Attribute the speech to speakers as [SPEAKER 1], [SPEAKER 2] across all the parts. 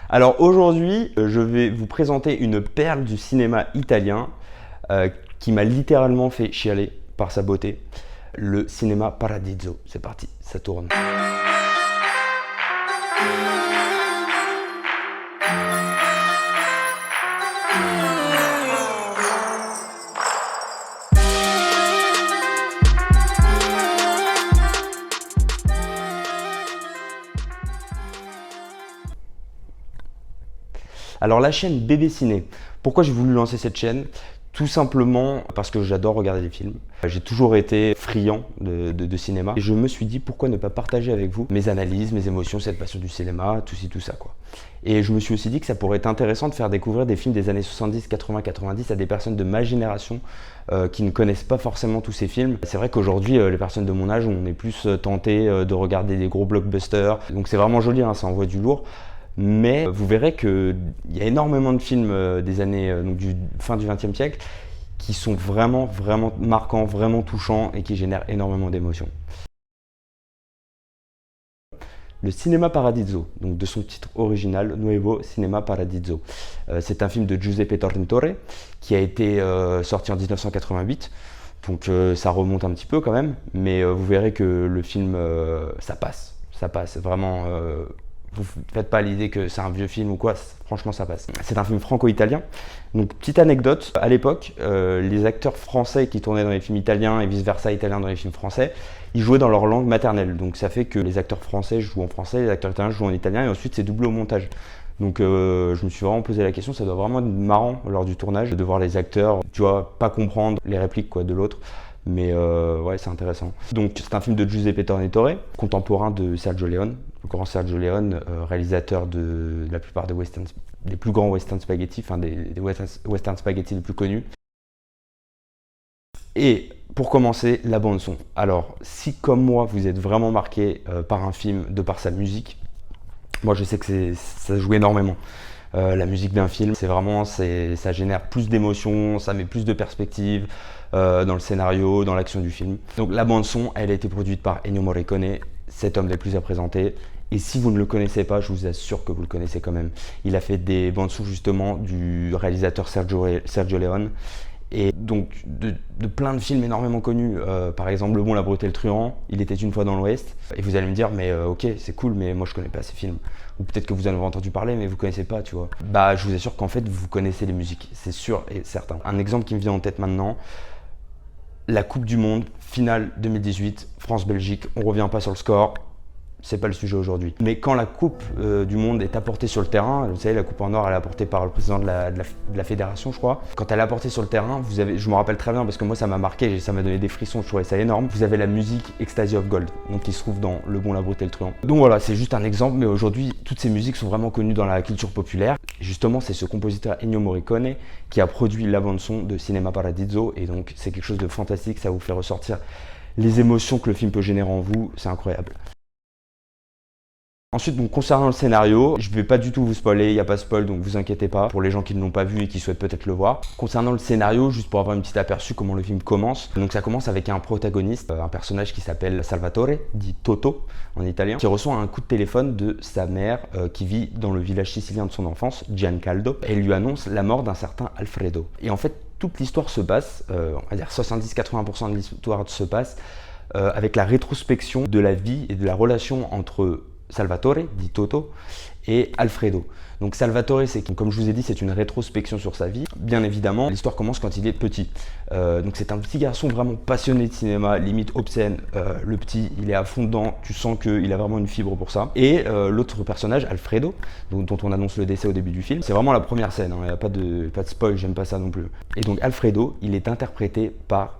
[SPEAKER 1] Alors aujourd'hui, je vais vous présenter une perle du cinéma italien qui m'a littéralement fait chialer par sa beauté. Le cinéma Paradiso. C'est parti, ça tourne. Alors la chaîne Bébé Ciné, pourquoi j'ai voulu lancer cette chaîne? Tout simplement parce que j'adore regarder des films. J'ai toujours été friand de cinéma. Et je me suis dit pourquoi ne pas partager avec vous mes analyses, mes émotions, cette passion du cinéma, tout ci, tout ça quoi. Et je me suis aussi dit que ça pourrait être intéressant de faire découvrir des films des années 70, 80, 90 à des personnes de ma génération qui ne connaissent pas forcément tous ces films. C'est vrai qu'aujourd'hui, les personnes de mon âge, on est plus tentés de regarder des gros blockbusters. Donc c'est vraiment joli, hein, ça envoie du lourd. Mais vous verrez qu'il y a énormément de films des années donc du fin du XXe siècle qui sont vraiment marquants, vraiment touchants et qui génèrent énormément d'émotions. Le Cinema Paradiso, donc de son titre original, Nuovo Cinema Paradiso. C'est un film de Giuseppe Tornatore qui a été sorti en 1988. Donc ça remonte un petit peu quand même, mais vous verrez que le film, ça passe vraiment. Vous ne faites pas l'idée que c'est un vieux film ou quoi, franchement ça passe. C'est un film franco-italien. Donc petite anecdote, à l'époque, les acteurs français qui tournaient dans les films italiens et vice-versa italiens dans les films français, ils jouaient dans leur langue maternelle. Donc ça fait que les acteurs français jouent en français, les acteurs italiens jouent en italien et ensuite c'est doublé au montage. Donc je me suis vraiment posé la question, ça doit vraiment être marrant lors du tournage de voir les acteurs, tu vois, pas comprendre les répliques quoi, de l'autre. Mais ouais, c'est intéressant. Donc c'est un film de Giuseppe Tornatore, contemporain de Sergio Leone, le grand Sergio Leone, réalisateur de la plupart des plus grands western spaghetti, enfin des western spaghetti les plus connus. Et pour commencer, la bande son. Alors, si comme moi, vous êtes vraiment marqué par un film de par sa musique, moi je sais que ça joue énormément. La musique d'un film, ça génère plus d'émotions, ça met plus de perspective dans le scénario, dans l'action du film. Donc la bande son, elle a été produite par Ennio Morricone, cet homme les plus à présenter. Et si vous ne le connaissez pas, je vous assure que vous le connaissez quand même. Il a fait des bandes son justement du réalisateur Sergio Leone. Et donc de plein de films énormément connus, par exemple Le Bon, la Brute et le Truand, Il était une fois dans l'Ouest. Et vous allez me dire, mais ok, c'est cool, mais moi je connais pas ces films. Ou peut-être que vous en avez entendu parler, mais vous connaissez pas, tu vois. Bah je vous assure qu'en fait vous connaissez les musiques, c'est sûr et certain. Un exemple qui me vient en tête maintenant, la Coupe du Monde, finale 2018, France-Belgique, on revient pas sur le score. C'est pas le sujet aujourd'hui. Mais quand la Coupe du Monde est apportée sur le terrain, vous savez, la Coupe en or, elle est apportée par le président de la fédération, je crois. Quand elle est apportée sur le terrain, je me rappelle très bien parce que moi ça m'a marqué, ça m'a donné des frissons, je trouvais ça énorme. Vous avez la musique Ecstasy of Gold, donc qui se trouve dans Le Bon, la Brute et le Truand. Donc voilà, c'est juste un exemple, mais aujourd'hui, toutes ces musiques sont vraiment connues dans la culture populaire. Et justement, c'est ce compositeur Ennio Morricone qui a produit la bande-son de Cinema Paradiso, et donc c'est quelque chose de fantastique, ça vous fait ressortir les émotions que le film peut générer en vous, c'est incroyable. Ensuite, donc, concernant le scénario, je ne vais pas du tout vous spoiler, il n'y a pas de spoil, donc vous inquiétez pas, pour les gens qui ne l'ont pas vu et qui souhaitent peut-être le voir. Concernant le scénario, juste pour avoir une petite aperçu comment le film commence, donc ça commence avec un protagoniste, un personnage qui s'appelle Salvatore, dit Toto en italien, qui reçoit un coup de téléphone de sa mère qui vit dans le village sicilien de son enfance, Giancaldo, et elle lui annonce la mort d'un certain Alfredo. Et en fait, toute l'histoire se passe, on va dire 70-80% de l'histoire se passe avec la rétrospection de la vie et de la relation entre Salvatore, dit Toto, et Alfredo. Donc Salvatore, comme je vous ai dit, c'est une rétrospection sur sa vie. Bien évidemment, l'histoire commence quand il est petit. Donc c'est un petit garçon vraiment passionné de cinéma, limite obscène. Le petit, il est à fond dedans, tu sens qu'il a vraiment une fibre pour ça. Et l'autre personnage, Alfredo, dont on annonce le décès au début du film, c'est vraiment la première scène, hein, il n'y a pas de spoil, j'aime pas ça non plus. Et donc Alfredo, il est interprété par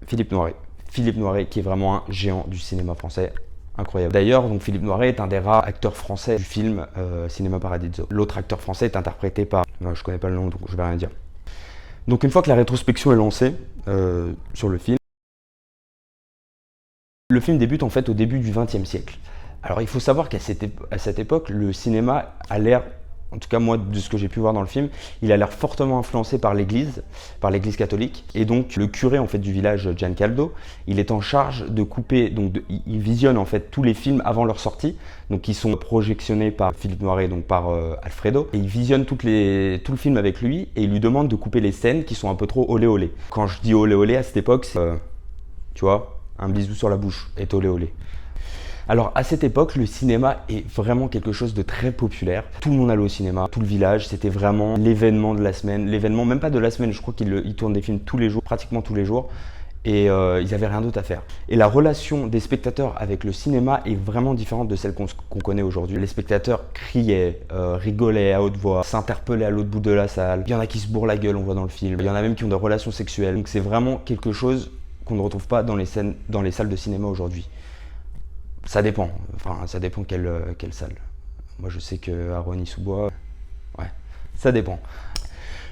[SPEAKER 1] Philippe Noiret. Philippe Noiret qui est vraiment un géant du cinéma français. Incroyable. D'ailleurs, donc Philippe Noiret est un des rares acteurs français du film Cinema Paradiso. L'autre acteur français est interprété par... je connais pas le nom, donc je vais rien dire. Donc une fois que la rétrospection est lancée sur le film débute en fait au début du XXe siècle. Alors il faut savoir qu'à cette époque, le cinéma a l'air en tout cas moi de ce que j'ai pu voir dans le film, il a l'air fortement influencé par l'église catholique. Et donc le curé en fait du village, Giancarlo, il est en charge de couper, donc il visionne en fait tous les films avant leur sortie, donc qui sont projectionnés par Philippe Noiret, donc par Alfredo. Et il visionne tout le film avec lui et il lui demande de couper les scènes qui sont un peu trop olé olé. Quand je dis olé olé à cette époque, c'est tu vois, un bisou sur la bouche est olé olé. Alors à cette époque, le cinéma est vraiment quelque chose de très populaire. Tout le monde allait au cinéma, tout le village, c'était vraiment l'événement de la semaine. L'événement, même pas de la semaine, je crois qu'ils tournent des films tous les jours, pratiquement tous les jours. Et ils n'avaient rien d'autre à faire. Et la relation des spectateurs avec le cinéma est vraiment différente de celle qu'on connaît aujourd'hui. Les spectateurs criaient, rigolaient à haute voix, s'interpellaient à l'autre bout de la salle. Il y en a qui se bourrent la gueule, on voit dans le film. Il y en a même qui ont des relations sexuelles. Donc c'est vraiment quelque chose qu'on ne retrouve pas dans les salles de cinéma aujourd'hui. Ça dépend, enfin ça dépend quelle salle. Moi je sais qu'à Rosny-sous-Bois, ouais, ça dépend.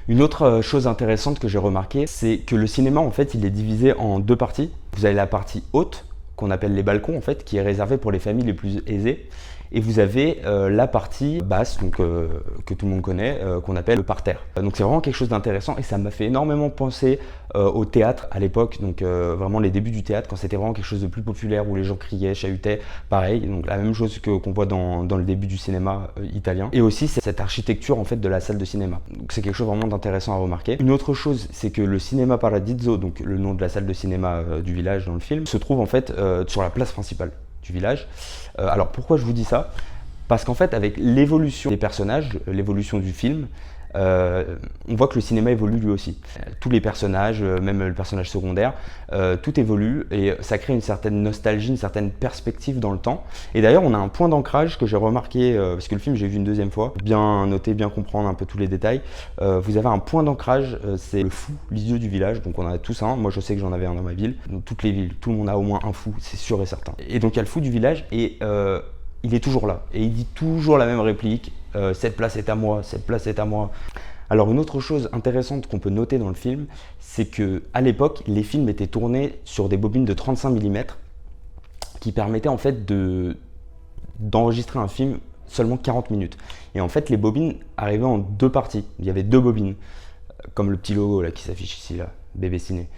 [SPEAKER 1] Une autre chose intéressante que j'ai remarqué, c'est que le cinéma en fait il est divisé en deux parties. Vous avez la partie haute, qu'on appelle les balcons en fait, qui est réservée pour les familles les plus aisées. Et vous avez la partie basse, donc, que tout le monde connaît, qu'on appelle le parterre. Donc c'est vraiment quelque chose d'intéressant et ça m'a fait énormément penser au théâtre à l'époque, donc vraiment les débuts du théâtre, quand c'était vraiment quelque chose de plus populaire, où les gens criaient, chahutaient, pareil, donc la même chose qu'on voit dans le début du cinéma italien. Et aussi cette architecture en fait de la salle de cinéma. Donc c'est quelque chose vraiment d'intéressant à remarquer. Une autre chose, c'est que le Cinema Paradiso, donc le nom de la salle de cinéma du village dans le film, se trouve en fait sur la place principale du village. Alors pourquoi je vous dis ça? Parce qu'en fait avec l'évolution des personnages, l'évolution du film, on voit que le cinéma évolue lui aussi. Tous les personnages, même le personnage secondaire, tout évolue et ça crée une certaine nostalgie, une certaine perspective dans le temps. Et d'ailleurs on a un point d'ancrage que j'ai remarqué, parce que le film j'ai vu une deuxième fois, bien noter, bien comprendre un peu tous les détails. Vous avez un point d'ancrage, c'est le fou lisieux du village, donc on en a tous un, moi je sais que j'en avais un dans ma ville, donc toutes les villes, tout le monde a au moins un fou, c'est sûr et certain. Et donc il y a le fou du village et il est toujours là et il dit toujours la même réplique, cette place est à moi, cette place est à moi. Alors une autre chose intéressante qu'on peut noter dans le film, c'est qu'à l'époque, les films étaient tournés sur des bobines de 35 mm qui permettaient en fait d'enregistrer un film seulement 40 minutes. Et en fait, les bobines arrivaient en deux parties. Il y avait deux bobines, comme le petit logo là, qui s'affiche ici, là, Bébé Ciné.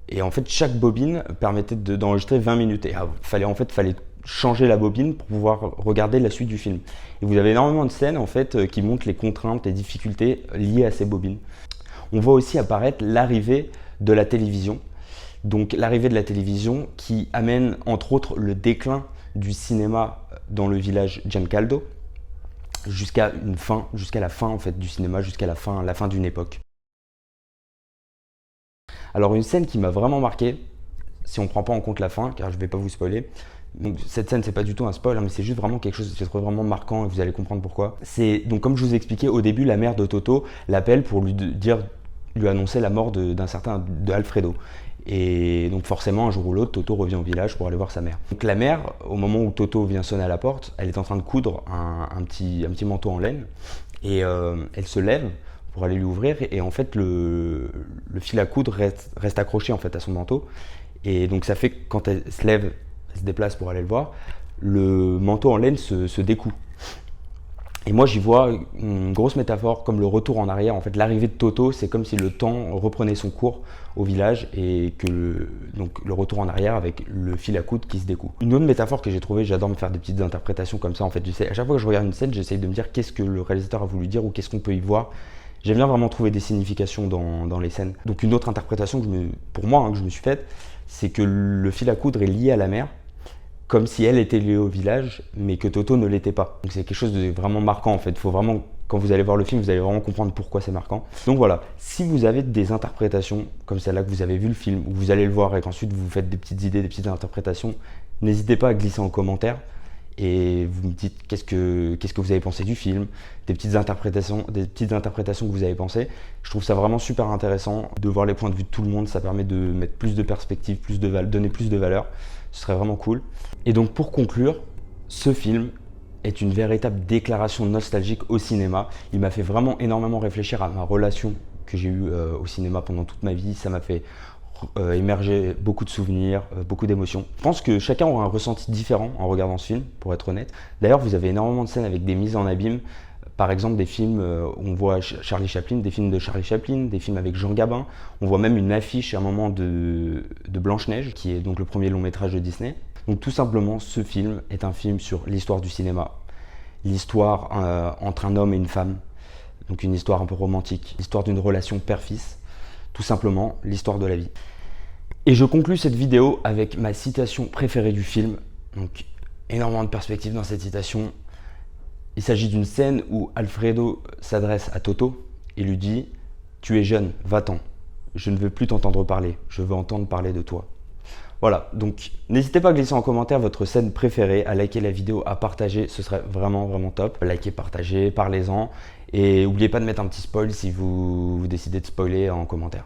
[SPEAKER 1] Et en fait, chaque bobine permettait d'enregistrer 20 minutes. Et fallait changer la bobine pour pouvoir regarder la suite du film. Et vous avez énormément de scènes en fait qui montrent les contraintes, les difficultés liées à ces bobines. On voit aussi apparaître l'arrivée de la télévision. Donc l'arrivée de la télévision qui amène entre autres le déclin du cinéma dans le village Giancarlo jusqu'à la fin en fait du cinéma, jusqu'à la fin d'une époque. Alors une scène qui m'a vraiment marqué, si on ne prend pas en compte la fin, car je ne vais pas vous spoiler. Donc, cette scène, c'est pas du tout un spoil, hein, mais c'est juste vraiment quelque chose que j'ai trouvé vraiment marquant et vous allez comprendre pourquoi. C'est donc comme je vous ai expliqué au début, la mère de Toto l'appelle pour lui annoncer la mort de Alfredo. Et donc forcément, un jour ou l'autre, Toto revient au village pour aller voir sa mère. Donc la mère, au moment où Toto vient sonner à la porte, elle est en train de coudre un petit manteau en laine et elle se lève pour aller lui ouvrir et en fait le fil à coudre reste accroché en fait à son manteau et donc ça fait que quand elle se lève, elle se déplace pour aller le voir, le manteau en laine se découd. Et moi j'y vois une grosse métaphore comme le retour en arrière. En fait l'arrivée de Toto, c'est comme si le temps reprenait son cours au village et que le retour en arrière avec le fil à coudre qui se découd. Une autre métaphore que j'ai trouvée, j'adore me faire des petites interprétations comme ça en fait. À chaque fois que je regarde une scène, j'essaye de me dire qu'est-ce que le réalisateur a voulu dire ou qu'est-ce qu'on peut y voir. J'aime bien vraiment trouver des significations dans les scènes. Donc une autre interprétation pour moi que je me suis faite, c'est que le fil à coudre est lié à la mère, comme si elle était liée au village, mais que Toto ne l'était pas. Donc c'est quelque chose de vraiment marquant en fait. Faut vraiment, quand vous allez voir le film, vous allez vraiment comprendre pourquoi c'est marquant. Donc voilà, si vous avez des interprétations comme celle-là, que vous avez vu le film, ou vous allez le voir et qu'ensuite vous faites des petites idées, des petites interprétations, n'hésitez pas à glisser en commentaire. Et vous me dites qu'est-ce que vous avez pensé du film, des petites interprétations que vous avez pensé. Je trouve ça vraiment super intéressant de voir les points de vue de tout le monde, ça permet de mettre plus de perspective, donner plus de valeur, ce serait vraiment cool. Et donc pour conclure, ce film est une véritable déclaration nostalgique au cinéma. Il m'a fait vraiment énormément réfléchir à ma relation que j'ai eue au cinéma pendant toute ma vie, ça m'a fait émerger beaucoup de souvenirs, beaucoup d'émotions. Je pense que chacun aura un ressenti différent en regardant ce film, pour être honnête. D'ailleurs, vous avez énormément de scènes avec des mises en abîme, Par exemple, des films où on voit Charlie Chaplin, des films de Charlie Chaplin, des films avec Jean Gabin. On voit même une affiche à un moment de Blanche-Neige, qui est donc le premier long métrage de Disney. Donc tout simplement, ce film est un film sur l'histoire du cinéma, l'histoire entre un homme et une femme, donc une histoire un peu romantique, l'histoire d'une relation père-fils, tout simplement l'histoire de la vie. Et je conclus cette vidéo avec ma citation préférée du film. Donc énormément de perspectives dans cette citation. Il s'agit d'une scène où Alfredo s'adresse à Toto et lui dit « Tu es jeune, va-t'en. Je ne veux plus t'entendre parler, je veux entendre parler de toi. » Voilà, donc n'hésitez pas à glisser en commentaire votre scène préférée, à liker la vidéo, à partager, ce serait vraiment top. Likez, partagez, parlez-en et n'oubliez pas de mettre un petit spoil si vous décidez de spoiler en commentaire.